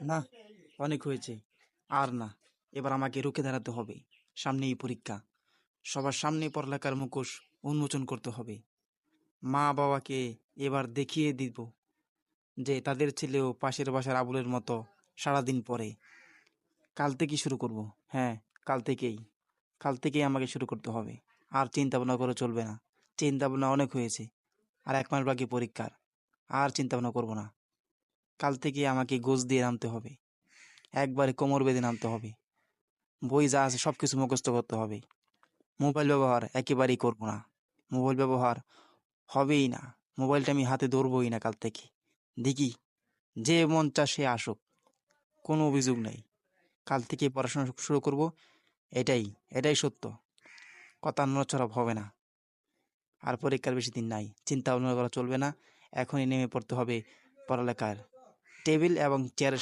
না, অনেক হয়েছে। আর না, এবার আমাকে রুখে দাঁড়াতে হবে। সামনেই পরীক্ষা, সবার সামনে পড়ালেখার মুখোশ উন্মোচন করতে হবে। মা বাবাকে এবার দেখিয়ে দিব যে তাদের ছেলেও পাশের বাসার আবুলের মতো সারাদিন পড়ে। কাল থেকেই শুরু করব। হ্যাঁ, কাল থেকেই আমাকে শুরু করতে হবে। আর চিন্তা ভাবনা করে চলবে না। চিন্তা ভাবনা অনেক হয়েছে। আর 1 মাস বাকি পরীক্ষার। আর চিন্তা ভাবনা করবো না। কাল থেকে আমাকে গোছ দিয়ে নামতে হবে। একবারে কোমর বেঁধে নামতে হবে। বই যা আছে সব কিছু মুখস্থ করতে হবে। মোবাইল ব্যবহার একেবারেই করব না। মোবাইল ব্যবহার হবেই না। মোবাইলটা আমি হাতে ধরবই না কাল থেকে। দেখি, যে মন চা সে আসুক, কোনো অভিযোগ নেই। কাল থেকে পড়াশোনা শুরু করব। এটাই এটাই সত্য। কথা নড়াচড়া হবে না। আর পরীক্ষার বেশি দিন নাই। চিন্তা ভাবনা করা চলবে না। এখনই নেমে পড়তে হবে পড়ালেখার টেবিল এবং চেয়ারের